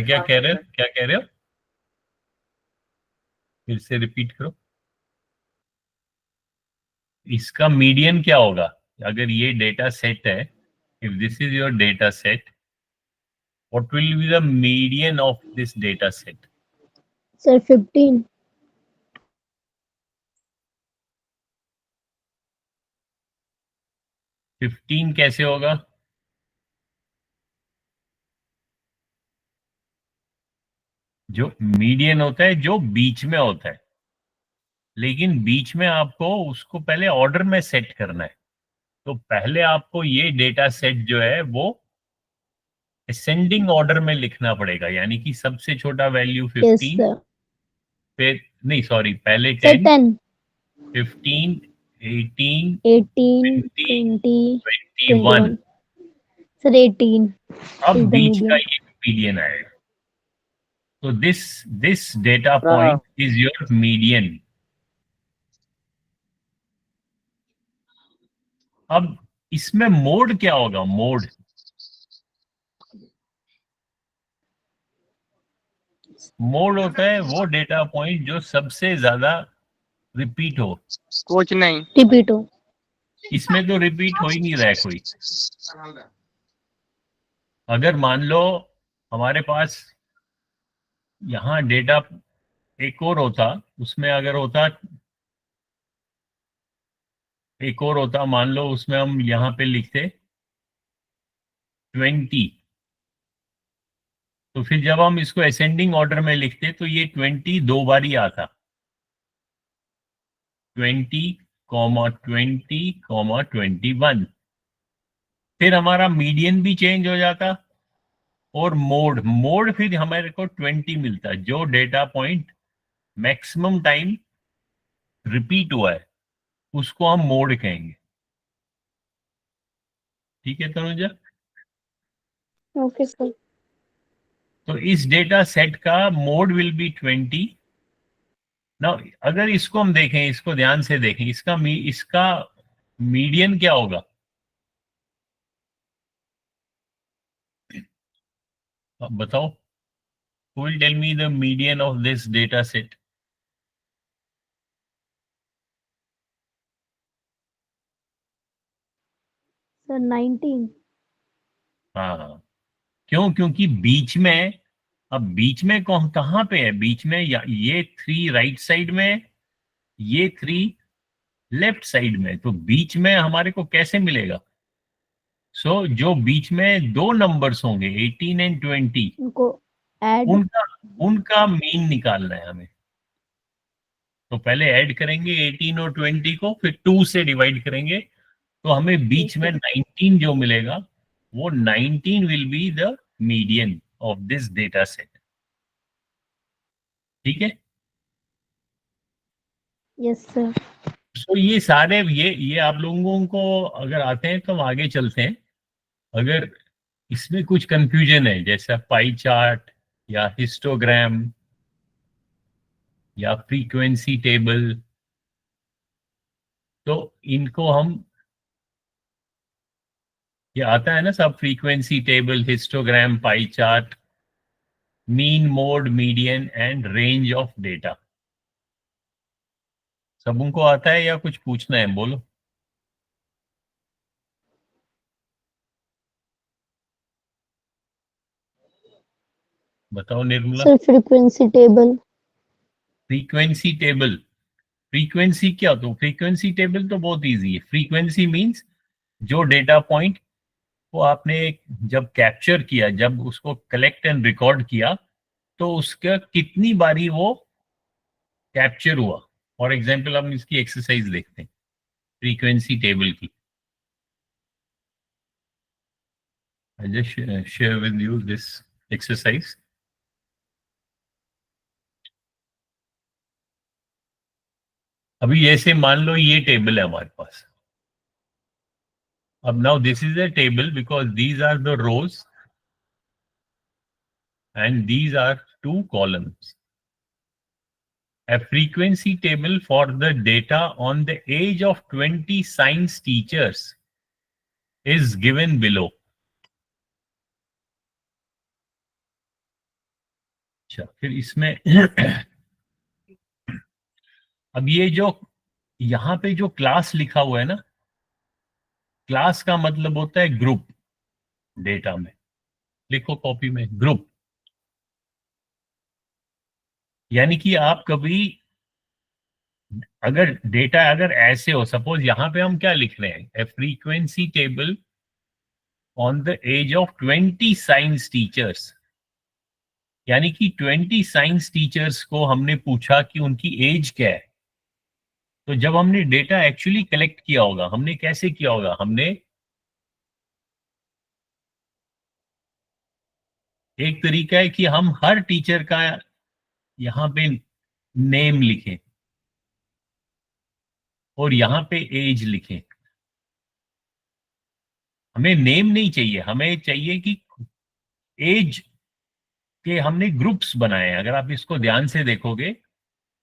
क्या कह रहे हो, क्या कह रहे हो? फिर से रिपीट करो। इसका मीडियन क्या होगा? अगर ये डेटा सेट है, if this is your data set, what will be the median of this data set? Sir 15। 15 कैसे होगा? जो मीडियन होता है जो बीच में होता है, लेकिन बीच में आपको उसको पहले ऑर्डर में सेट करना है। तो पहले आपको ये डेटा सेट जो है वो असेंडिंग ऑर्डर में लिखना पड़ेगा, यानी कि सबसे छोटा वैल्यू यस 15, सर। फिर नहीं सॉरी, पहले सर 10, 10, 15, 18, 18, 20, 20, 21। 21। सर 18 अब इज द बीच का मीडियन। ये मीडियन आएगा। तो this data point is your median. अब इसमें मोड क्या होगा? मोड मोड होता है वो डेटा पॉइंट जो सबसे ज्यादा रिपीट हो। कुछ नहीं। रिपीट हो। इसमें तो रिपीट हो ही नहीं रहा है कोई। अगर मान लो हमारे पास यहाँ डेटा एक और होता, उसमें अगर होता एक और होता, मान लो उसमें हम यहाँ पे लिखते 20, तो फिर जब हम इसको असेंडिंग ऑर्डर में लिखते तो ये 20 दो बार ही आता, 20, 20, 21। फिर हमारा मीडियन भी चेंज हो जाता, और मोड मोड फिर हमारे को 20 मिलता, जो data point maximum time repeat हुआ है उसको हम मोड कहेंगे। ठीक है तनुजा? Okay sir. तो इस डेटा सेट का मोड विल बी 20 ना। अगर इसको हम देखें, इसको ध्यान से देखें, इसका मीडियन क्या होगा? अब बताओ, who will tell me the median of this data set? Sir 19। हाँ, क्यों? क्योंकि बीच में, अब बीच में कौन कहाँ पे है? बीच में ये 3 राइट साइड में, ये 3 लेफ्ट साइड में, तो बीच में हमारे को कैसे मिलेगा? जो बीच में दो नंबर्स होंगे 18 एंड 20, उनको ऐड। उनका उनका मीन निकालना है हमें। तो पहले ऐड करेंगे 18 और 20 को, फिर 2 से डिवाइड करेंगे, तो हमें बीच में 19 जो मिलेगा, वो 19 will be the median of this data set. ठीक है? Yes sir. तो ये सारे ये आप लोगों को अगर आते हैं तो हम आगे चलते हैं। अगर इसमें कुछ कंफ्यूजन है, जैसा पाई चार्ट या हिस्टोग्राम या फ्रीक्वेंसी टेबल, तो इनको हम, ये आता है ना सब, frequency table, histogram, pie chart, mean, mode, median and range of data, सब उनको आता है या कुछ पूछना है? बोलो, बताओ Nirmala. Sir frequency table. Frequency table, frequency क्या? तो फ्रीक्वेंसी टेबल तो बहुत इजी है। फ्रीक्वेंसी मींस जो डेटा पॉइंट को आपने जब कैप्चर किया, जब उसको कलेक्ट एंड रिकॉर्ड किया, तो उसका कितनी बारी वो कैप्चर हुआ। फॉर एग्जाम्पल हम इसकी एक्सरसाइज देखते हैं फ्रीक्वेंसी टेबल की। I just share with you this exercise. अभी ऐसे मान लो ये टेबल है हमारे पास। अब now this is a table because these are the rows and these are 2 columns. A frequency table for the data on the age of 20 science teachers is given below. अच्छा, फिर इसमें अब ये जो यहाँ पे जो क्लास लिखा हुआ है ना, क्लास का मतलब होता है ग्रुप। डेटा में लिखो कॉपी में ग्रुप, यानी कि आप कभी अगर डेटा अगर ऐसे हो, सपोज यहां पे हम क्या लिख रहे हैं, a frequency table on the age of 20 science teachers, यानी कि 20 साइंस टीचर्स को हमने पूछा कि उनकी एज क्या है। तो जब हमने डेटा एक्चुअली कलेक्ट किया होगा, हमने कैसे किया होगा, हमने एक तरीका है कि हम हर टीचर का यहाँ पे नेम लिखें और यहाँ पे एज लिखें। हमें नेम नहीं चाहिए, हमें चाहिए कि एज के हमने ग्रुप्स बनाए हैं। अगर आप इसको ध्यान से देखोगे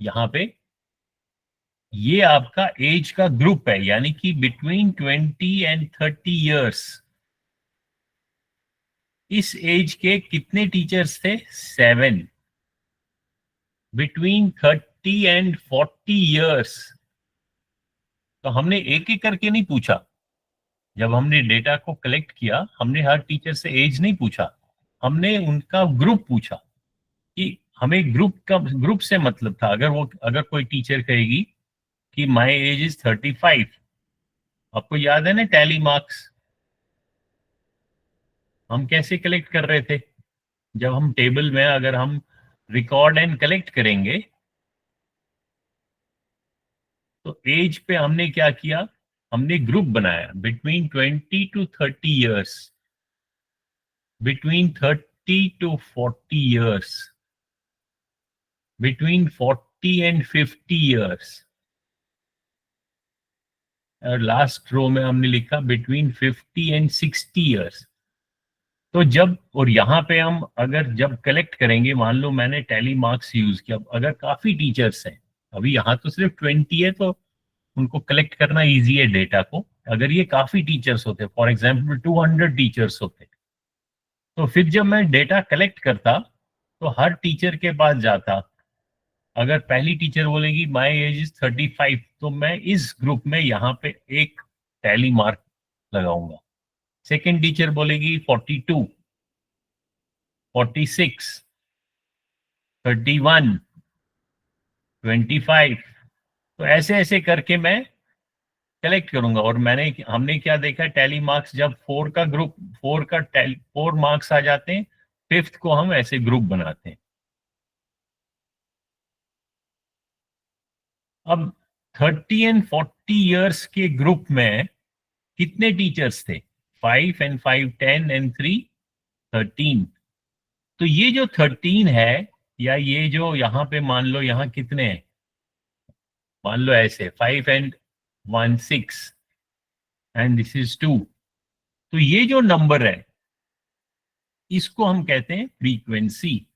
यहाँ पे, ये आपका एज का ग्रुप है, यानी कि बिटवीन 20 एंड 30 इयर्स। इस एज के कितने टीचर्स थे? 7। बिटवीन 30 एंड 40 इयर्स, तो हमने एक एक करके नहीं पूछा। जब हमने डेटा को कलेक्ट किया, हमने हर टीचर से एज नहीं पूछा, हमने उनका ग्रुप पूछा। कि हमें ग्रुप से मतलब था, अगर कोई टीचर कहेगी कि माय एज इज 35, आपको याद है ना टैली मार्क्स हम कैसे कलेक्ट कर रहे थे? जब हम टेबल में अगर हम रिकॉर्ड एंड कलेक्ट करेंगे, तो एज पे हमने क्या किया, हमने ग्रुप बनाया between 20 to 30 years, between 30 to 40 years, between 40 and 50 years, और लास्ट रो में हमने लिखा बिटवीन 50 एंड 60 इयर्स। तो जब, और यहाँ पे हम अगर जब कलेक्ट करेंगे, मान लो मैंने टैली मार्क्स यूज किया, अगर काफी टीचर्स हैं, अभी यहाँ तो सिर्फ 20 है, तो उनको कलेक्ट करना इजी है डेटा को। अगर ये काफी टीचर्स होते, फॉर एग्जाम्पल 200 टीचर्स होते, तो फिर जब मैं डेटा कलेक्ट करता तो हर टीचर के पास जाता। अगर पहली टीचर बोलेगी माय एज इज 35, तो मैं इस ग्रुप में यहाँ पे एक टैली मार्क लगाऊंगा। सेकेंड टीचर बोलेगी 42, 46, 31, 25, तो ऐसे ऐसे करके मैं कलेक्ट करूंगा। और हमने क्या देखा, टैली मार्क्स जब 4 का ग्रुप, 4 मार्क्स आ जाते हैं, फिफ्थ को हम ऐसे ग्रुप बनाते हैं। अब 30 एंड 40 इयर्स के ग्रुप में कितने टीचर्स थे? 5 एंड 5 10 एंड 3 13। तो ये जो 13 है, या ये जो यहाँ पे मान लो यहाँ कितने हैं, मान लो ऐसे 5 एंड 1 6 एंड दिस इज 2, तो ये जो नंबर है इसको हम कहते हैं फ्रीक्वेंसी।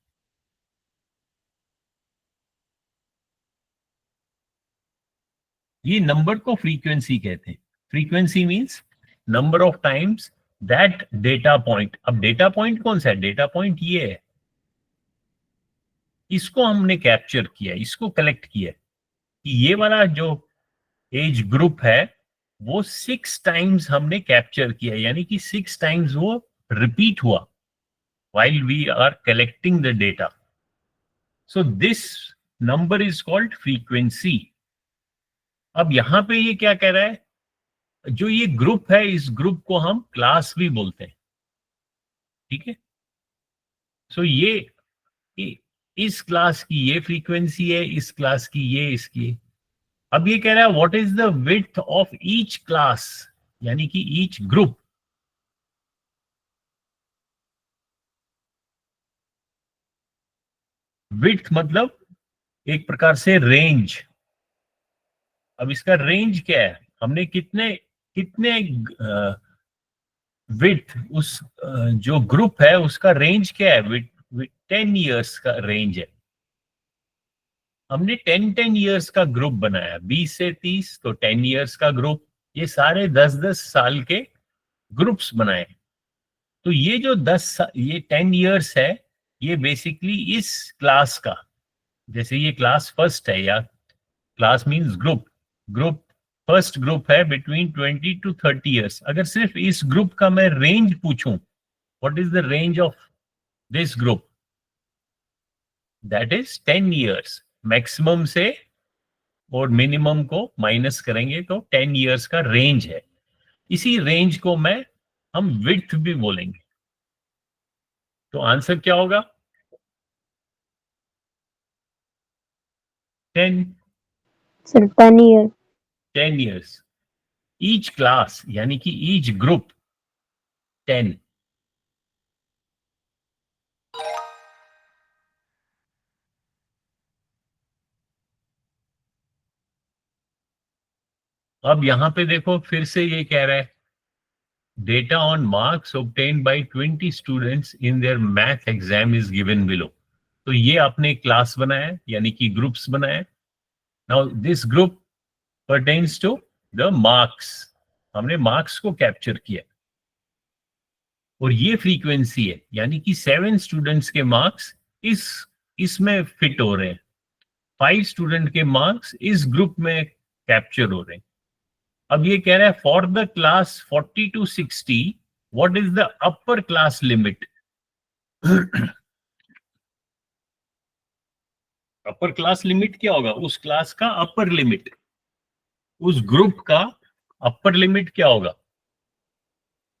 ये नंबर को फ्रीक्वेंसी कहते हैं। Frequency means number of times that data point. अब डेटा पॉइंट कौन सा है? डेटा पॉइंट ये है, इसको हमने कैप्चर किया, इसको कलेक्ट किया कि ये वाला जो एज ग्रुप है वो 6 टाइम्स हमने कैप्चर किया, यानी कि 6 टाइम्स वो रिपीट हुआ while we are collecting the data. So this number is called frequency. अब यहां पे ये क्या कह रहा है, जो ये ग्रुप है, इस ग्रुप को हम क्लास भी बोलते हैं। ठीक है, सो इस क्लास की ये फ्रीक्वेंसी है, इस क्लास की ये, इसकी। अब ये कह रहा है what is the width of each class, यानी कि ईच ग्रुप। विड्थ मतलब एक प्रकार से रेंज। अब इसका रेंज क्या है, हमने कितने कितने विड्थ, उस जो ग्रुप है उसका रेंज क्या है? 10 इयर्स का रेंज है। हमने 10 इयर्स का ग्रुप बनाया, 20 से 30, तो 10 इयर्स का ग्रुप। ये सारे 10 साल के ग्रुप्स बनाए। तो ये जो ये 10 इयर्स है, ये बेसिकली इस क्लास का, जैसे ये क्लास फर्स्ट है, या class means group, group first group है बिटवीन 20 to 30 ईयर्स। अगर सिर्फ इस ग्रुप का मैं रेंज पूछूं, what is the range of this group, that is 10 years maximum से, और मिनिमम को माइनस करेंगे तो 10 ईयर्स का रेंज है। इसी रेंज को मैं हम विड्थ भी बोलेंगे। तो आंसर क्या होगा? 10। Sir 10 year। 10 years each class, यानी कि ईच ग्रुप 10। अब यहां पे देखो, फिर से ये कह रहा है data on marks obtained by 20 students in their math exam is given below. तो ये आपने क्लास बनाया, यानी कि ग्रुप्स बनाए। Now this group pertains to the marks, हमने मार्क्स को कैप्चर किया, और ये फ्रीक्वेंसी है, यानी कि 7 स्टूडेंट्स के मार्क्स इसमें फिट हो रहे हैं, 5 स्टूडेंट के मार्क्स इस ग्रुप में कैप्चर हो रहे हैं। अब ये कह रहा है for the class 40 to 60 what is the upper class limit. Upper class limit क्या होगा? उस क्लास का अपर लिमिट, उस ग्रुप का अपर लिमिट क्या होगा?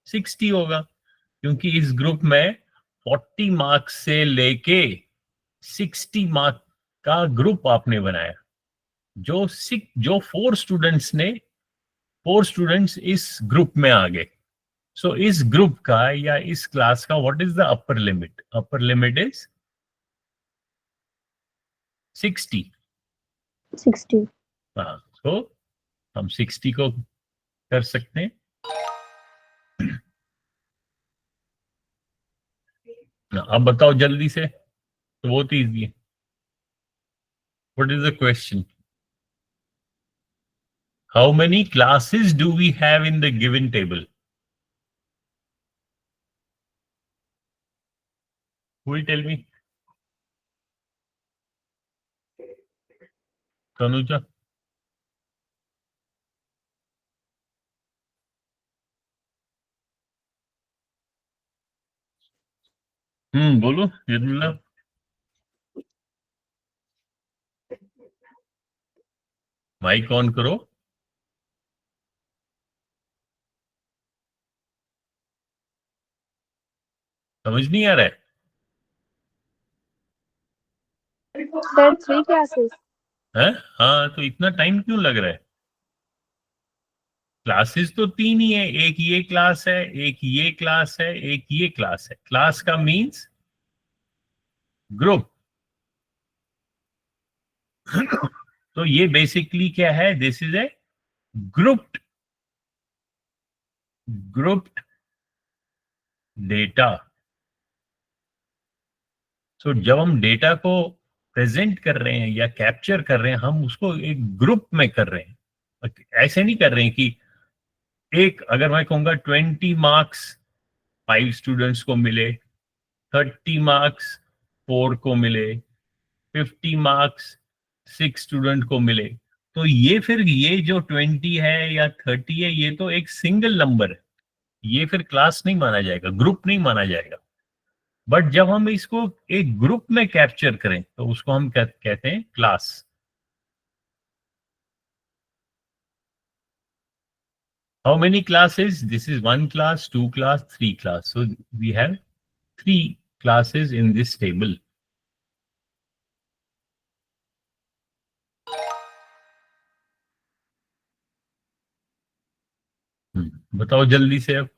60 होगा, क्योंकि इस ग्रुप में 40 मार्क्स से लेके 60 मार्क का ग्रुप आपने बनाया। जो 4 स्टूडेंट्स इस ग्रुप में आ गए। सो इस ग्रुप का या इस क्लास का what is the upper limit? Upper limit is 60। 60। हाँ, तो हम 60 को कर सकते हैं। अब बताओ जल्दी से, तो बहुत ईजी है। What is the question? How many classes do we have in the given table? Who will tell me? Tanuja. बोलो यदुल्ला। माइक ऑन करो। समझ नहीं आ रहा है? Sir 3 classes. हैं? हाँ, तो इतना टाइम क्यों लग रहा है? क्लासेस तो 3 ही है, एक ये क्लास है, एक ये क्लास है, एक ये क्लास है। क्लास का मींस ग्रुप। तो ये बेसिकली क्या है? This is a grouped grouped data. So जब हम डेटा को प्रेजेंट कर रहे हैं या कैप्चर कर रहे हैं, हम उसको एक ग्रुप में कर रहे हैं। ऐसे नहीं कर रहे हैं कि एक, अगर मैं कहूंगा 20 मार्क्स 5 स्टूडेंट्स को मिले, 30 मार्क्स 4 को मिले, 50 मार्क्स 6 स्टूडेंट को मिले, तो ये फिर ये जो 20 है या 30 है, ये तो एक सिंगल नंबर है। ये फिर क्लास नहीं माना जाएगा, ग्रुप नहीं माना जाएगा। बट जब हम इसको एक ग्रुप में कैप्चर करें तो उसको हम कहते हैं class. How many classes? This is 1 class, 2 class, 3 class. So we have 3 classes in this table. बताओ जल्दी से अब।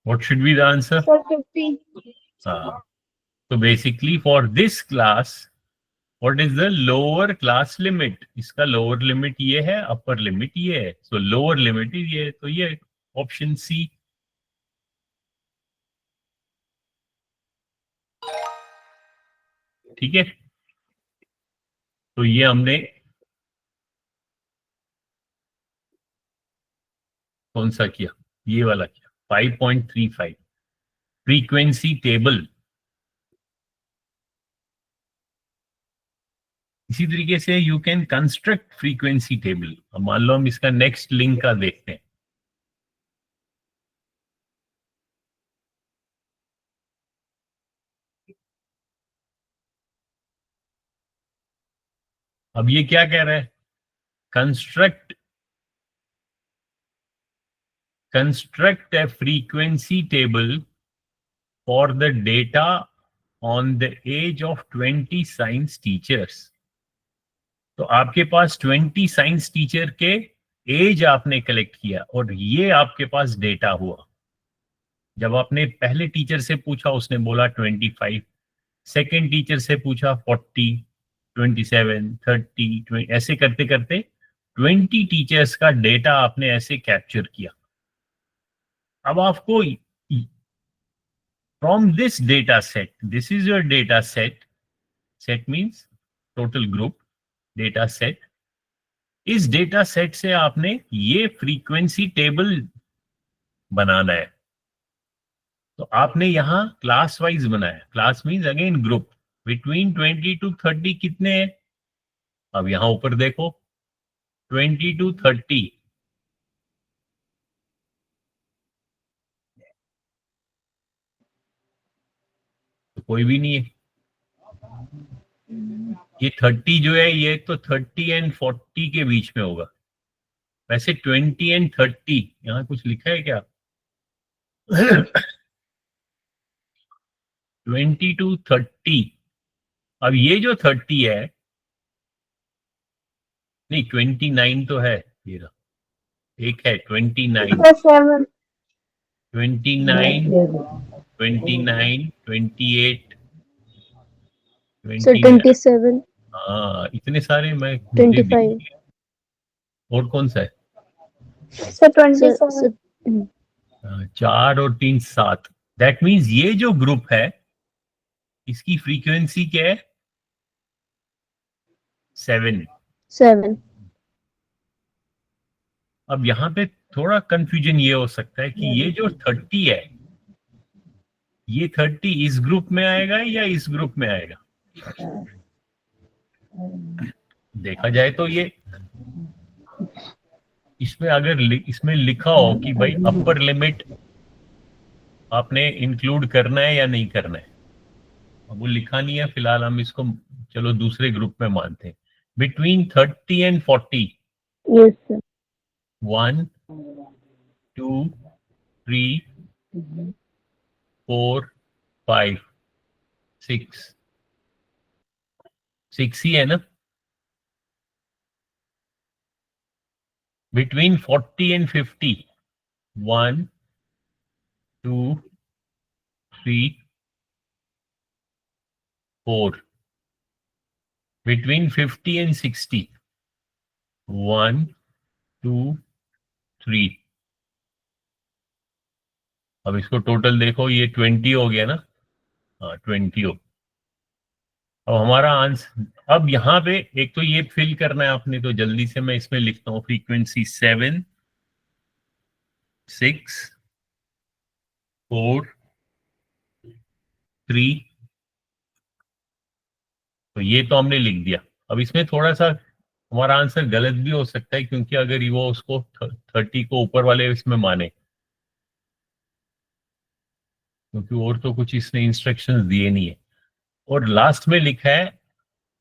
What should be the answer? Sir 50। हाँ, तो basically for this class what is the lower class limit? इसका lower limit ये है, upper limit ये है। सो लोअर लिमिट इज ये, तो ये ऑप्शन सी। ठीक है, तो ये हमने कौन सा किया? ये वाला किया, 5.35 फ्रीक्वेंसी टेबल। इसी तरीके से you can construct frequency table. अब मान लो हम इसका नेक्स्ट लिंक का देखते हैं। अब ये क्या कह रहा है? Construct a frequency table for the data on the age of 20 science teachers। तो आपके पास 20 साइंस टीचर के एज आपने कलेक्ट किया और ये आपके पास डेटा हुआ। जब आपने पहले टीचर से पूछा उसने बोला 25, सेकेंड टीचर से पूछा 40, 27, 30, ऐसे करते करते 20 टीचर्स का डेटा आपने ऐसे कैप्चर किया। अब आपको from this data set, this is your data set, set means total group, data set. इस डेटा सेट से आपने ये फ्रीक्वेंसी टेबल बनाना है। तो आपने यहां क्लास वाइज बनाया। Class means again group. Between 20 to 30 कितने हैं? अब यहां ऊपर देखो, 20 to 30 तो कोई भी नहीं है। ये 30 जो है ये तो 30 and 40 के बीच में होगा। वैसे 20 and 30 यहां कुछ लिखा है क्या? 20 to 30। अब ये जो 30 है, नहीं 29 तो है, ये रहा, एक है 29, 7 29, 29, 28, Sir, 27, हाँ इतने सारे मैं 25. और कौन सा है? Sir, Sir, 27 sir, 4 और 3 7। दैट मीन्स ये जो ग्रुप है इसकी फ्रीक्वेंसी क्या है? 7। 7. अब यहाँ पे थोड़ा कंफ्यूजन ये हो सकता है कि ये जो 30 है, ये 30 इस ग्रुप में आएगा या इस ग्रुप में आएगा? देखा जाए तो ये इसमें अगर इसमें लिखा हो कि भाई अपर लिमिट आपने इंक्लूड करना है या नहीं करना है, अब वो लिखा नहीं है। फिलहाल हम इसको चलो दूसरे ग्रुप में मानते हैं। Between 30 and 40, Yes, sir. 1, 2, 3, 4, 5, 6 ही है ना? Between 40 and 50, 1, 2, 3, 4। Between 50 and 60, 1, 2, 3। अब इसको टोटल देखो, ये 20 हो गया ना? हाँ 20 हो। अब हमारा आंसर, अब यहाँ पे एक तो ये फिल करना है आपने, तो जल्दी से मैं इसमें लिखता हूँ फ्रीक्वेंसी 7, 6, 4, 3। तो ये तो हमने लिख दिया। अब इसमें थोड़ा सा हमारा आंसर गलत भी हो सकता है, क्योंकि अगर वो उसको 30 को ऊपर वाले इसमें माने, क्योंकि और तो कुछ इसने इंस्ट्रक्शंस दिए नहीं है। और लास्ट में लिखा है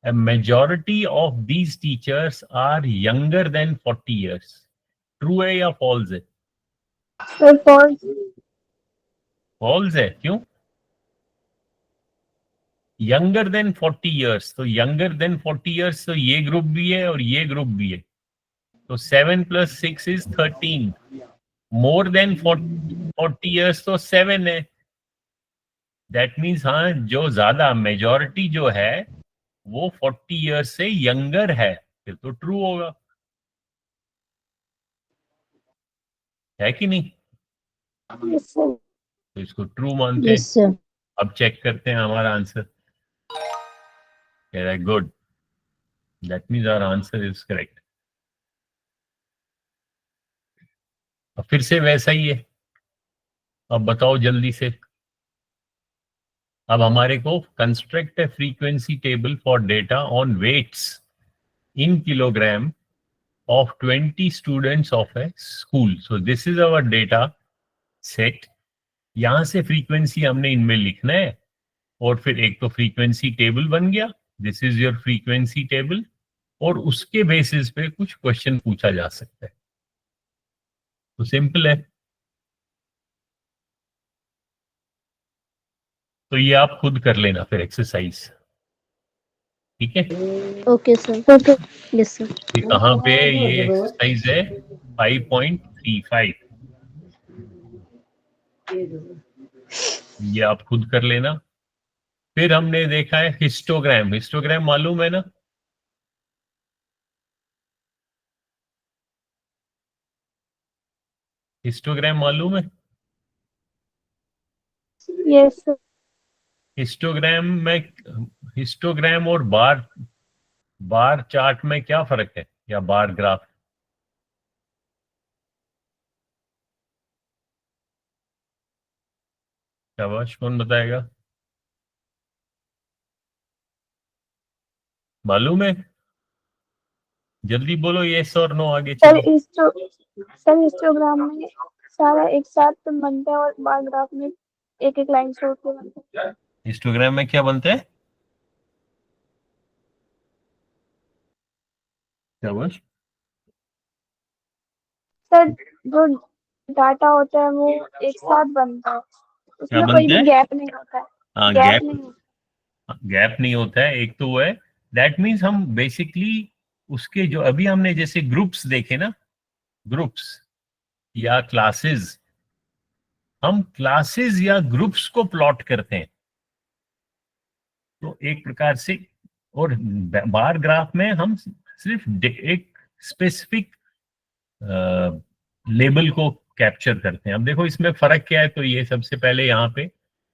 a majority of these teachers are younger than 40 years। True है या फॉल्स है? Sir, false फॉल्स है, क्यों? यंगर देन 40 इयर्स, तो यंगर देन 40 इयर्स तो ये ग्रुप भी है और ये ग्रुप भी है। तो 7 + 6 is 13। मोर देन 40 इयर्स तो 7 है। दैट मीन्स हाँ, जो ज्यादा मेजॉरिटी जो है वो 40 इयर्स से यंगर है, फिर तो ट्रू होगा, है कि नहीं? Yes, sir. तो इसको ट्रू मानते हैं। Yes, sir. अब चेक करते हैं हमारा answer. Good, that means our answer is correct. अब फिर से वैसा ही है। अब बताओ जल्दी से। अब हमारे को construct a frequency table for data on weights in kilogram of 20 students of a school. So this is our data set. यहां से फ्रीक्वेंसी हमने इनमें लिखना है और फिर एक तो फ्रीक्वेंसी टेबल बन गया, this is your frequency table, और उसके बेसिस पे कुछ क्वेश्चन पूछा जा सकता है। तो सिंपल है। तो ये आप खुद कर लेना फिर एक्सरसाइज, ठीक है। Okay sir. Okay. Yes sir. ये कहाँ पे है? ये एक्सरसाइज है 5.35। ये आप खुद कर लेना। फिर हमने देखा है हिस्टोग्राम। हिस्टोग्राम मालूम है ना? हिस्टोग्राम मालूम है? Yes, sir. हिस्टोग्राम में, हिस्टोग्राम और बार बार चार्ट में क्या फर्क है, या बार ग्राफ? शाबाश, कौन बताएगा? मालूम है? जल्दी बोलो, यस और नो, आगे सर चलो। हिस्टोग्राम में सारा एक साथ बनता है और बार ग्राफ में एक एक लाइन से होके बनता है। हिस्टोग्राम में क्या बनता है? शाबाश। सर जो डाटा होता है वो एक साथ बनता है, क्या उसमें कोई बनता भी है? गैप नहीं होता है। हाँ, गैप नहीं होता। गैप नहीं होता है, एक तो वो है। दैट मीन्स हम बेसिकली उसके जो अभी हमने जैसे ग्रुप्स देखे ना, ग्रुप्स या क्लासेस, हम क्लासेस या ग्रुप्स को प्लॉट करते हैं तो एक प्रकार से। और बार ग्राफ में हम सिर्फ एक स्पेसिफिक लेबल को कैप्चर करते हैं। अब देखो इसमें फर्क क्या है, तो ये सबसे पहले यहाँ पे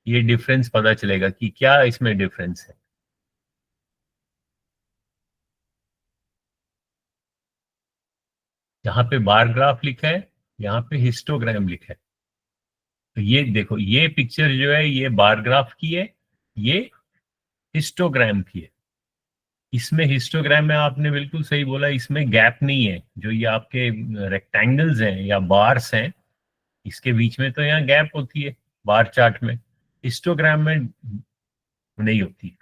ये डिफरेंस पता चलेगा कि क्या इसमें डिफरेंस है। यहाँ पे बार ग्राफ लिखा है, यहाँ पे हिस्टोग्राम लिखा है। तो ये देखो, ये पिक्चर जो है ये बार ग्राफ की है, ये हिस्टोग्राम की है। इसमें हिस्टोग्राम में आपने बिल्कुल सही बोला, इसमें गैप नहीं है। जो ये आपके रेक्टेंगल्स हैं या बार्स हैं, इसके बीच में तो यहाँ गैप होती है बार चार्ट में, हिस्टोग्राम में नहीं होती।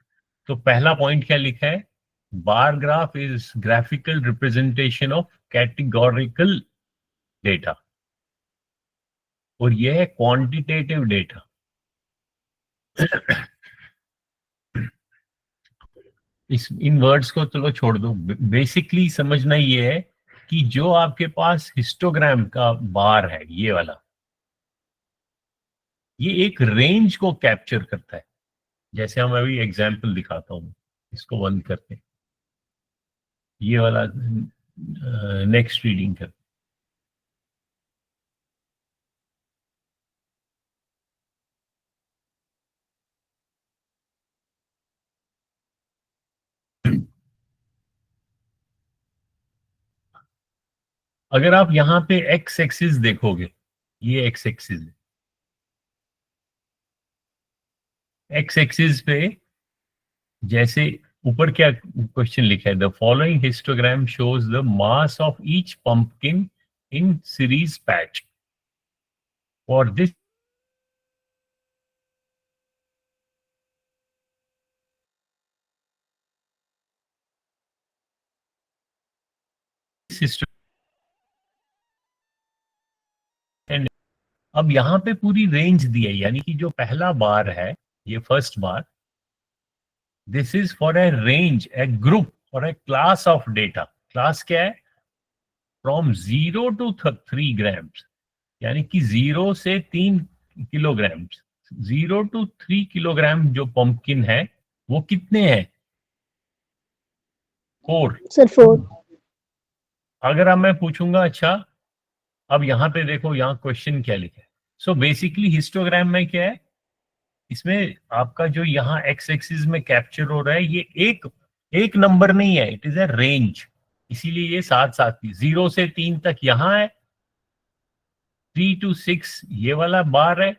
तो पहला पॉइंट क्या लिखा है? Bar graph is graphical representation of categorical data, और यह है क्वांटिटेटिव डेटा। इन वर्ड्स को चलो छोड़ दो, बेसिकली समझना ये है कि जो आपके पास हिस्टोग्राम का बार है, ये वाला, ये एक रेंज को कैप्चर करता है। जैसे हम अभी एग्जांपल दिखाता हूं, इसको बंद करते हैं, ये वाला नेक्स्ट रीडिंग कर। अगर आप यहाँ पे एक्स एक्सिस देखोगे, ये एक्स एक्सिस है, एक्स एक्सिस पे जैसे ऊपर क्या क्वेश्चन लिखा है? The following histogram shows the mass of each pumpkin in series patch for this system. अब यहाँ पे पूरी रेंज दी है, यानी कि जो पहला बार है, ये first bar, this is for a range, A group और ए क्लास ऑफ डेटा। क्लास क्या है? फ्रॉम 0 to 3 ग्राम्स, यानी कि 0 से 3 किलोग्राम। 0 to 3 किलोग्राम जो पंपकिन है वो कितने हैं? 4। सर 4। अगर अब मैं पूछूंगा, अच्छा अब यहाँ पे देखो, यहाँ क्वेश्चन क्या लिखा है? सो बेसिकली हिस्टोग्राम में क्या है, इसमें आपका जो यहाँ एक्स एक्सिस में कैप्चर हो रहा है, ये एक नंबर नहीं है, इट इज ए रेंज। इसीलिए ये साथ साथ 0 से 3 तक यहाँ है, 3 to 6 ये वाला बार है,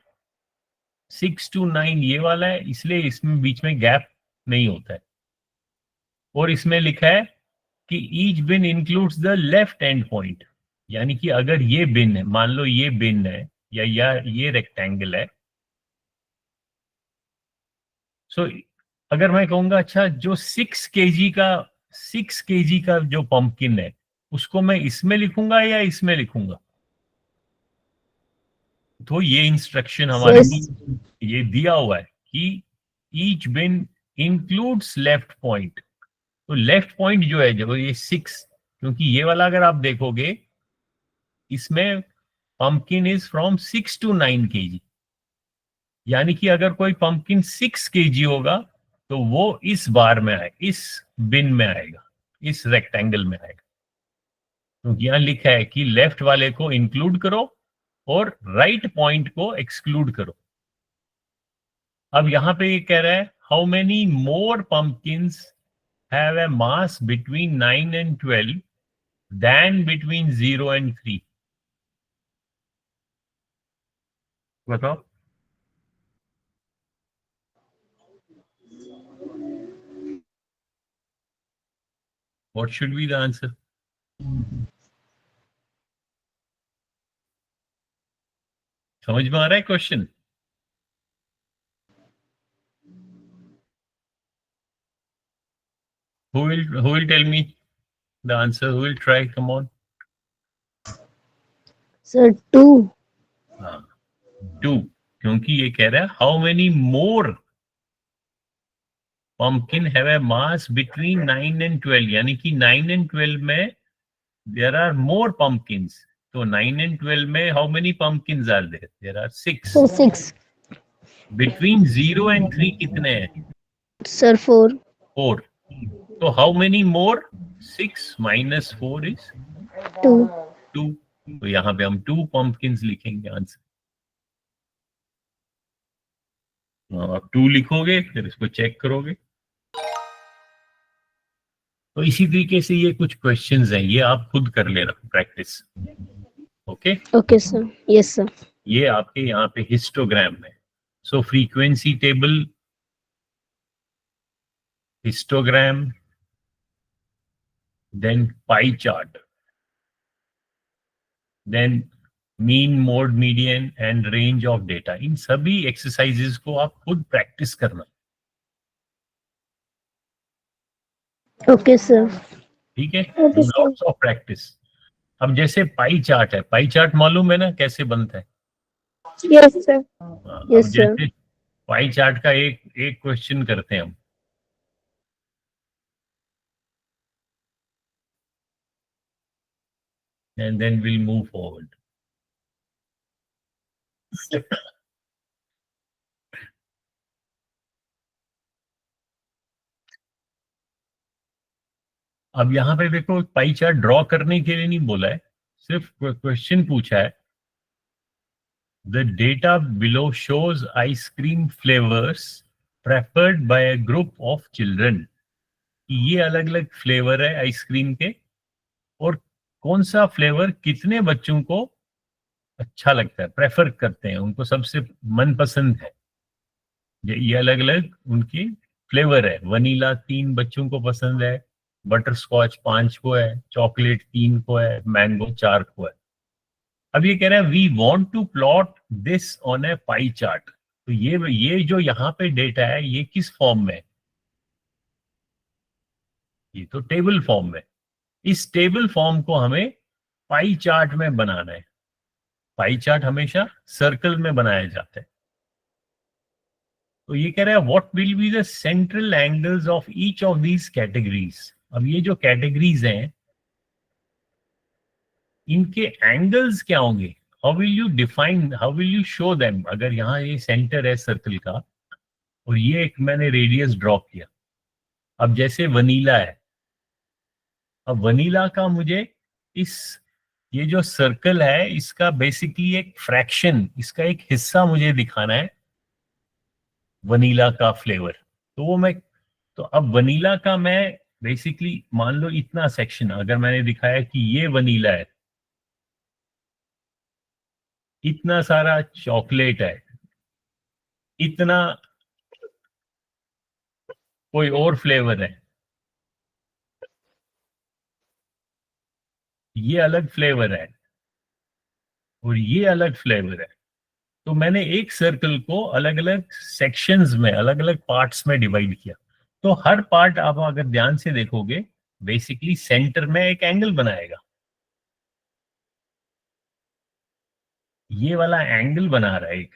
6 to 9 ये वाला है, इसलिए इसमें बीच में गैप नहीं होता है। और इसमें लिखा है कि each bin includes the left end point, यानी कि अगर ये बिन है, मान लो ये बिन है या ये रेक्टेंगल है, सो अगर मैं कहूंगा अच्छा जो 6 केजी का जो पंपकिन है उसको मैं इसमें लिखूंगा या इसमें लिखूंगा, तो ये इंस्ट्रक्शन हमारे ये दिया हुआ है कि each bin includes left point. तो लेफ्ट पॉइंट जो है जब ये 6, क्योंकि ये वाला अगर आप देखोगे इसमें pumpkin is from 6 to 9 KG, यानी कि अगर कोई पंपकिन 6 केजी होगा तो वो इस बार में आएगा, इस बिन में आएगा, इस रेक्टेंगल में आएगा। तो यहां लिखा है कि लेफ्ट वाले को इंक्लूड करो और राइट पॉइंट को एक्सक्लूड करो। अब यहां पे ये कह रहा है how many more pumpkins have a mass between 9 and 12 then between 0 and 3। बताओ। What should be the answer? समझ में आ रहा है question? Who will tell me the answer? Who will try? Come on. Sir, 2. हाँ, 2, क्योंकि ये कह रहा है how many more pumpkin have a mass between 9 and 12, यानी कि 9 and 12 में देयर आर मोर पंपकिन्स। तो 9 and 12 में how many pumpkins are there? There are 6। Sir, 6. Between 0 and 3 कितने हैं? Sir, 4. 4। तो how many more? 6 minus 4 is 2. 2। तो यहाँ पे हम 2 पंपकिन्स लिखेंगे आंसर। आप 2 लिखोगे, फिर इसको चेक करोगे। तो इसी तरीके से ये कुछ क्वेश्चंस हैं, ये आप खुद कर लेना practice. Okay, Okay, sir. Yes, sir. ये आपके यहाँ पे हिस्टोग्राम में। So frequency table, histogram, then pie chart, then mean, mode, median and range of data, इन सभी एक्सरसाइजेस को आप खुद प्रैक्टिस करना। Okay, sir. ठीक है, Okay, sir. Lots of practice. अब जैसे पाई चार्ट है, पाई चार्ट मालूम है ना कैसे बनता है? Yes, sir. अब Yes, sir. जैसे पाई चार्ट का एक क्वेश्चन करते हैं हम। And then we'll move forward. अब यहां पे देखो पाई चार्ट ड्रॉ करने के लिए नहीं बोला है, सिर्फ क्वेश्चन पूछा है the data below shows ice cream flavours preferred bye a group of children. ये अलग अलग फ्लेवर है आइसक्रीम के, और कौन सा फ्लेवर कितने बच्चों को अच्छा लगता है, प्रेफर करते हैं, उनको सबसे मनपसंद है। ये अलग अलग उनकी फ्लेवर है। वनीला 3 बच्चों को पसंद है, बटर स्कॉच 5 को है, चॉकलेट 3 को है, मैंगो 4 को है। अब ये कह रहा है we want to plot this on a pie chart. तो ये जो यहाँ पे डेटा है ये किस फॉर्म में? ये तो टेबल फॉर्म में। इस टेबल फॉर्म को हमें पाई चार्ट में बनाना है। पाई चार्ट हमेशा सर्कल में बनाया जाता है। तो ये कह रहा है what will be the central angles of each of these categories. अब ये जो कैटेगरीज हैं इनके एंगल्स क्या होंगे? How will you define, how will you show them? अगर यहाँ ये सेंटर है सर्कल का और ये एक मैंने रेडियस ड्रॉ किया। अब जैसे वनीला है, अब वनीला का मुझे ये जो सर्कल है इसका बेसिकली एक फ्रैक्शन, इसका एक हिस्सा मुझे दिखाना है वनीला का फ्लेवर। तो अब वनीला का मैं बेसिकली मान लो इतना सेक्शन, अगर मैंने दिखाया कि ये वनीला है, इतना सारा चॉकलेट है, इतना कोई और फ्लेवर है, ये अलग फ्लेवर है और ये अलग फ्लेवर है। तो मैंने एक सर्कल को अलग अलग सेक्शंस में, अलग अलग पार्ट्स में डिवाइड किया। तो हर पार्ट आप अगर ध्यान से देखोगे बेसिकली सेंटर में एक एंगल बनाएगा। ये वाला एंगल बना रहा है एक,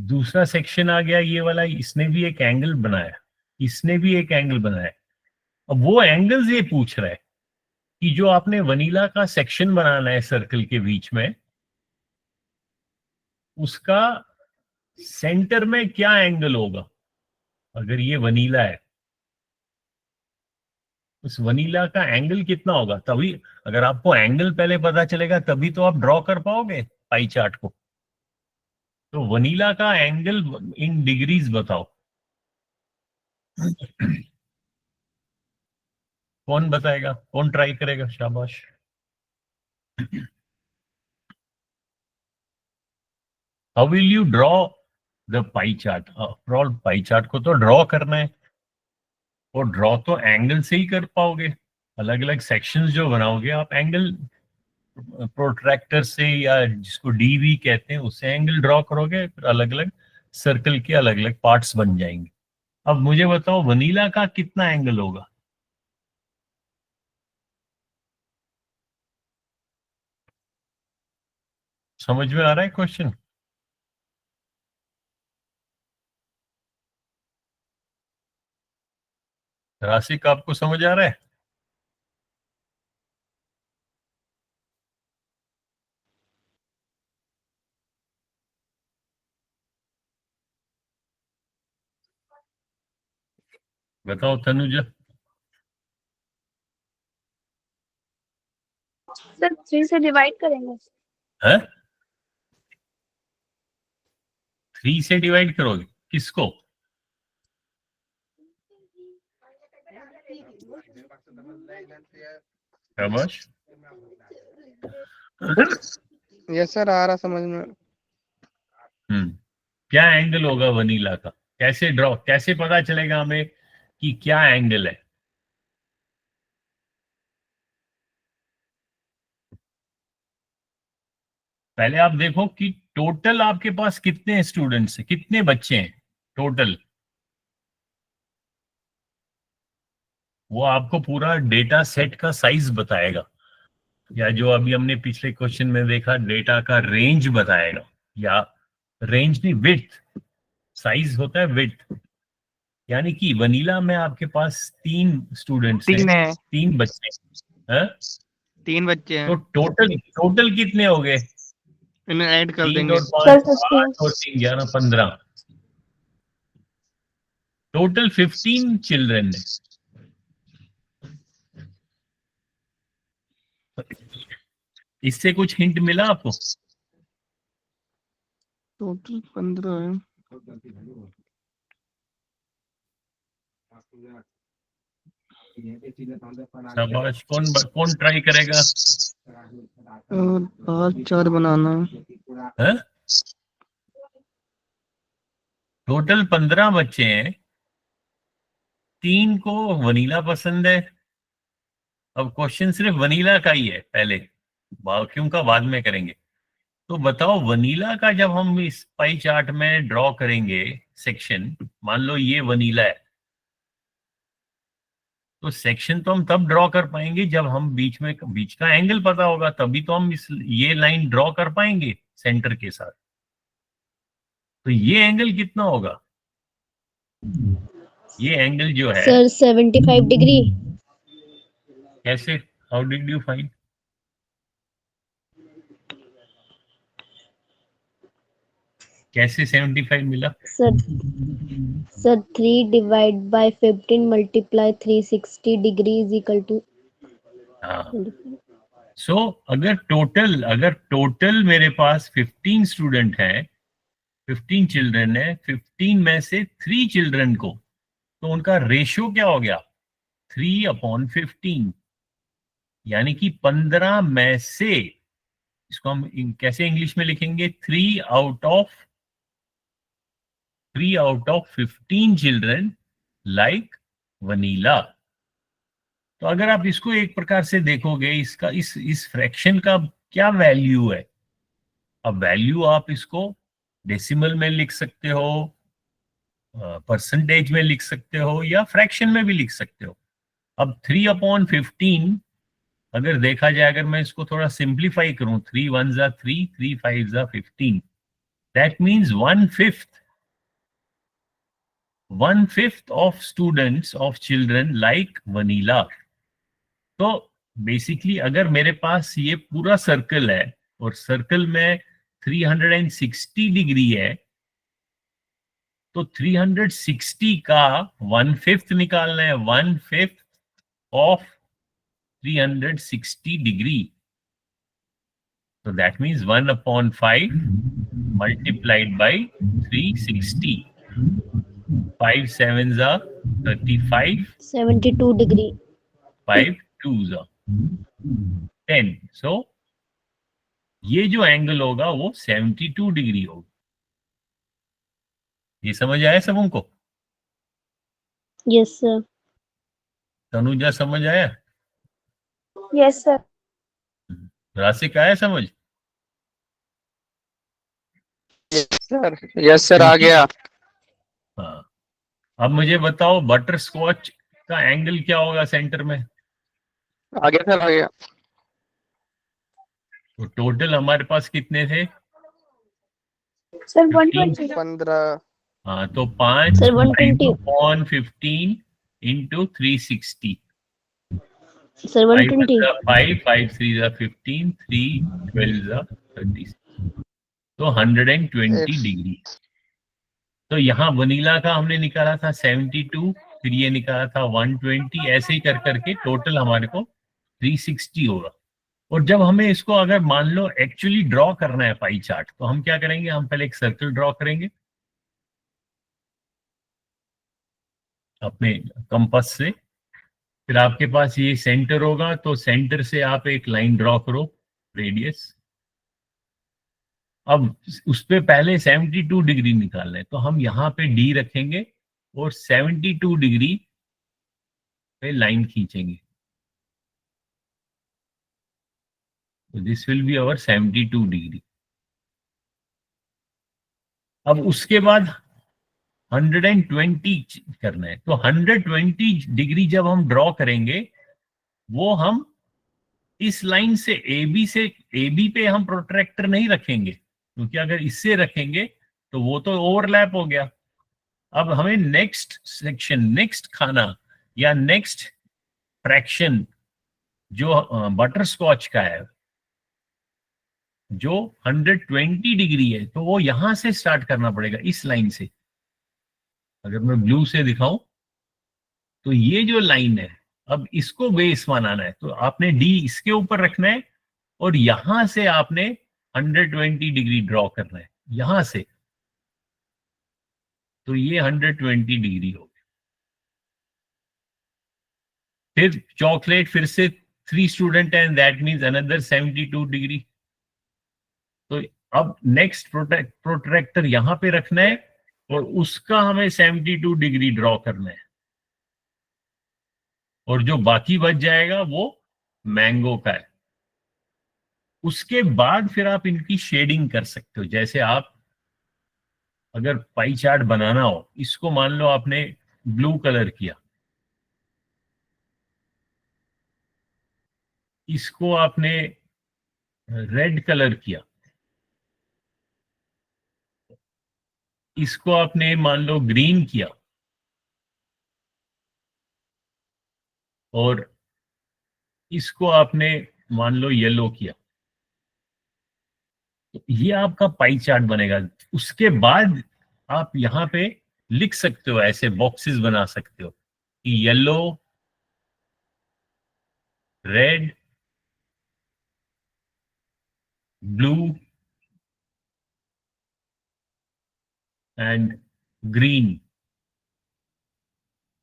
दूसरा सेक्शन आ गया ये वाला, इसने भी एक एंगल बनाया, इसने भी एक एंगल बनाया। अब वो एंगल्स ये पूछ रहा है कि जो आपने वनीला का सेक्शन बनाना है सर्कल के बीच में, उसका सेंटर में क्या एंगल होगा। अगर ये वनीला है, उस वनीला का एंगल कितना होगा, तभी अगर आपको एंगल पहले पता चलेगा तभी तो आप ड्रॉ कर पाओगे पाई चार्ट को। तो वनीला का एंगल इन डिग्रीज बताओ। कौन बताएगा, कौन ट्राई करेगा, शाबाश। How will you draw the pie chart. Pie chart को तो ड्रॉ करना है, और ड्रॉ तो एंगल से ही कर पाओगे। अलग अलग सेक्शंस जो बनाओगे आप एंगल प्रोट्रैक्टर से, या जिसको डीवी कहते हैं, उससे एंगल ड्रॉ करोगे, फिर अलग अलग सर्कल के अलग अलग पार्ट्स बन जाएंगे। अब मुझे बताओ वनीला का कितना एंगल होगा। समझ में आ रहा है क्वेश्चन। राशिक आपको समझ आ रहा है। बताओ तनुजा। सर 3 से डिवाइड करेंगे। है 3 से डिवाइड करोगे किसको। शाबाश। यस सर, आ रहा समझ में। क्या एंगल होगा वनीला का, कैसे ड्रॉ, कैसे पता चलेगा हमें कि क्या एंगल है। पहले आप देखो कि टोटल आपके पास कितने स्टूडेंट्स हैं, कितने बच्चे हैं टोटल। वो आपको पूरा डेटा सेट का साइज बताएगा, या जो अभी हमने पिछले क्वेश्चन में देखा डेटा का रेंज बताएगा, या रेंज नहीं विड्थ, साइज होता है विड्थ। यानी कि वनीला में आपके पास 3 स्टूडेंट्स हैं, 3 बच्चे हैं, 3 बच्चे तो हैं, टोटल टोटल कितने हो गए। इन्हें ऐड कर 3 देंगे। और 5 सर 15। 8 और 3 11 15, टोटल 15 चिल्ड्रन है। इससे कुछ हिंट मिला आपको। टोटल 15 है। शाबाश। कौन कौन ट्राई करेगा। और 5 4 बनाना है। टोटल 15 बच्चे हैं, 3 को वनीला पसंद है। अब क्वेश्चन सिर्फ वनीला का ही है, पहले बाकियों का बाद में करेंगे। तो बताओ वनीला का जब हम इस पाई चार्ट में ड्रॉ करेंगे सेक्शन, मान लो ये वनीला है, तो सेक्शन तो हम तब ड्रॉ कर पाएंगे जब हम बीच का एंगल पता होगा, तभी तो हम ये लाइन ड्रॉ कर पाएंगे सेंटर के साथ। तो ये एंगल कितना होगा, ये एंगल जो है। Sir 75 degree. कैसे, हाउ डिड यू फाइंड। कैसे 75 मिला। Sir 3 divide by 15 multiply 360 degree is equal to. हाँ, सो अगर टोटल मेरे पास 15 स्टूडेंट है, 15 चिल्ड्रन है, 15 में से 3 चिल्ड्रन को, तो उनका रेशियो क्या हो गया 3/15, यानी कि 15 में से इसको हम कैसे इंग्लिश में लिखेंगे, 3 out of 15 children like vanilla. तो अगर आप इसको एक प्रकार से देखोगे, इसका इस फ्रैक्शन का क्या वैल्यू है, अब वैल्यू आप इसको डेसिमल में लिख सकते हो, परसेंटेज में लिख सकते हो, या फ्रैक्शन में भी लिख सकते हो। अब 3/15 अगर देखा जाए, अगर मैं इसको थोड़ा सिंप्लीफाई करूं, 3 1 जा 3, 3 5 जा 15, that means 1/5 of students of children like vanilla. तो बेसिकली अगर मेरे पास ये पूरा सर्कल है और सर्कल में 360 डिग्री है, तो 360 का 1/5 निकालना है, 1/5 of 360 degree. So that means 1/5 multiplied by 360. 5 7s are 35. 72 degree. 5 2s are 10. So ये जो एंगल होगा वो 72 डिग्री होगा। ये समझ आया सबको? Yes, sir. तनुजा समझ आया? Yes sir. राशिक आया समझ? सर यस सर आ गया। हाँ, अब मुझे बताओ बटर स्कॉच का एंगल क्या होगा सेंटर में? आ गया सर आ गया। तो टोटल हमारे पास कितने थे? सर 120। 15 हाँ, तो 5 Sir, 120. upon 15 into 360. Sir, 120. 5 5 3 is 15, 3 12 is 36. तो 120 डिग्री। तो यहाँ वनीला का हमने निकाला था 72, फिर ये निकाला था 120, ऐसे ही कर करके टोटल हमारे को 360 होगा। और जब हमें इसको अगर मान लो एक्चुअली ड्रॉ करना है पाई चार्ट, तो हम क्या करेंगे, हम पहले एक सर्कल ड्रॉ करेंगे अपने कंपास से, फिर आपके पास ये सेंटर होगा, तो सेंटर से आप एक लाइन ड्रॉ करो रेडियस। अब उस पे पहले 72 डिग्री निकालना है, तो हम यहाँ पे डी रखेंगे और 72 डिग्री पे लाइन खींचेंगे। तो this will be our 72 degree. अब उसके बाद 120 करना है, तो 120 डिग्री जब हम ड्रॉ करेंगे, वो हम इस लाइन से AB पे हम प्रोट्रैक्टर नहीं रखेंगे, क्योंकि अगर इससे रखेंगे तो वो तो ओवरलैप हो गया। अब हमें नेक्स्ट सेक्शन, नेक्स्ट खाना या नेक्स्ट फ्रैक्शन जो बटर स्कॉच का है, जो 120 डिग्री है, तो वो यहां से स्टार्ट करना पड़ेगा, इस लाइन से। अगर मैं ब्लू से दिखाऊं, तो ये जो लाइन है, अब इसको बेस बनाना है, तो आपने डी इसके ऊपर रखना है और यहां से आपने 120 डिग्री ड्रॉ करना है, यहां से। तो ये 120 डिग्री हो गया। फिर चॉकलेट, फिर से 3 student and that means another 72 degree. तो अब नेक्स्ट प्रोट्रैक्टर यहां पे रखना है और उसका हमें 72 डिग्री ड्रॉ करना है, और जो बाकी बच जाएगा वो मैंगो का है। उसके बाद फिर आप इनकी शेडिंग कर सकते हो। जैसे आप अगर पाई चार्ट बनाना हो, इसको मान लो आपने ब्लू कलर किया, इसको आपने रेड कलर किया, इसको आपने मान लो ग्रीन किया, और इसको आपने मान लो येलो किया, तो ये आपका पाई चार्ट बनेगा। उसके बाद आप यहाँ पे लिख सकते हो, ऐसे बॉक्सेस बना सकते हो कि yellow, red, blue and green.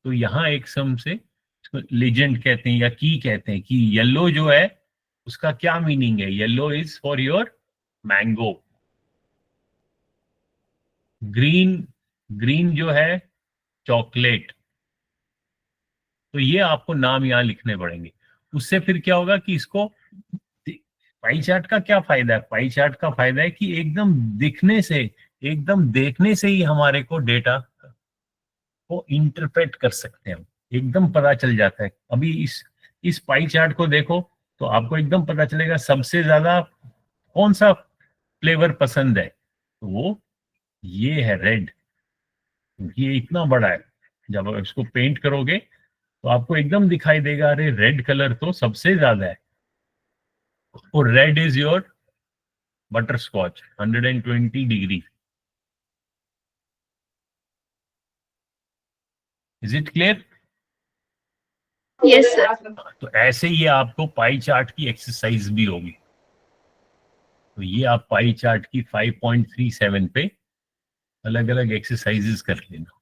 तो यहां एक सम से लेजेंड कहते हैं या की कहते हैं कि येलो जो है उसका क्या मीनिंग है? Yellow is for your mango, green जो है चॉकलेट। तो ये आपको नाम यहाँ लिखने पड़ेंगे। उससे फिर क्या होगा कि इसको, पाई चार्ट का क्या फायदा है? पाई चार्ट का फायदा है कि एकदम दिखने से, एकदम देखने से ही हमारे को डेटा को इंटरप्रेट कर सकते हैं, एकदम पता चल जाता है। अभी इस पाई चार्ट को देखो तो आपको एकदम पता चलेगा सबसे ज्यादा कौन सा फ्लेवर पसंद है, तो वो ये है रेड। ये इतना बड़ा है, जब आप इसको पेंट करोगे तो आपको एकदम दिखाई देगा, अरे रेड कलर तो सबसे ज्यादा है। और red is your butterscotch 120 degree. Is it clear? Yes sir. तो ऐसे ही आपको पाई चार्ट की एक्सरसाइज भी होगी। तो ये आप पाई चार्ट की 5.37 पे अलग अलग एक्सरसाइजेस कर लेना।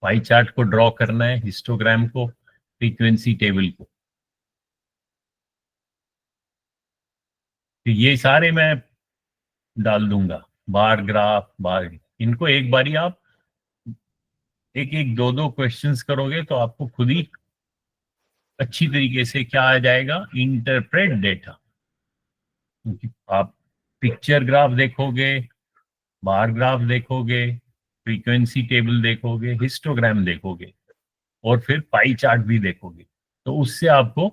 पाई चार्ट को ड्रॉ करना है, हिस्टोग्राम को, फ्रीक्वेंसी टेबल को। तो ये सारे मैं डाल दूंगा, बार ग्राफ, बार। इनको एक बारी आप एक एक दो दो क्वेश्चंस करोगे तो आपको खुद ही अच्छी तरीके से क्या आ जाएगा, इंटरप्रेट डेटा। क्योंकि आप पिक्चर ग्राफ देखोगे, बार ग्राफ देखोगे, फ्रीक्वेंसी टेबल देखोगे, हिस्टोग्राम देखोगे और फिर पाई चार्ट भी देखोगे, तो उससे आपको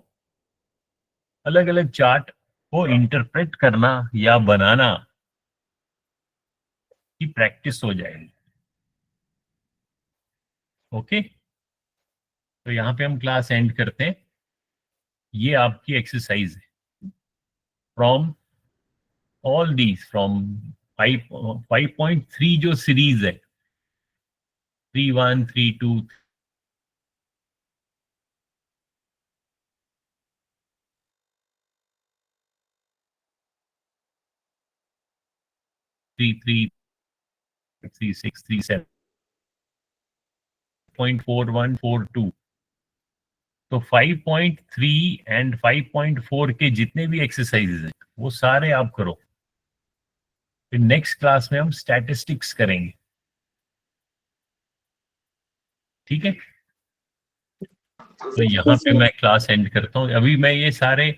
अलग अलग चार्ट को इंटरप्रेट करना या बनाना की प्रैक्टिस हो जाएगी। ओके, तो यहाँ पे हम क्लास एंड करते हैं। ये आपकी एक्सरसाइज है फ्रॉम ऑल दीज, फ्रॉम 5.3 जो सीरीज है, 3.1, 3.2, 3.3, 3.6, 3.7, 5.41, 4.2। तो 5.3 एंड 5.4 के जितने भी एक्सरसाइजेज हैं वो सारे आप करो। फिर नेक्स्ट क्लास में हम स्टैटिस्टिक्स करेंगे, ठीक है? तो यहाँ पे मैं क्लास एंड करता हूँ। अभी मैं ये सारे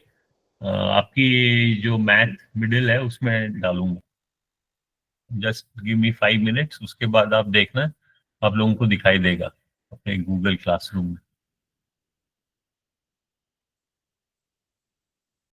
आपकी जो मैथ मिडिल है उसमें डालूंगा। जस्ट गिव मी 5 मिनट्स, उसके बाद आप देखना आप लोगों को दिखाई देगा अपने गूगल क्लासरूम में।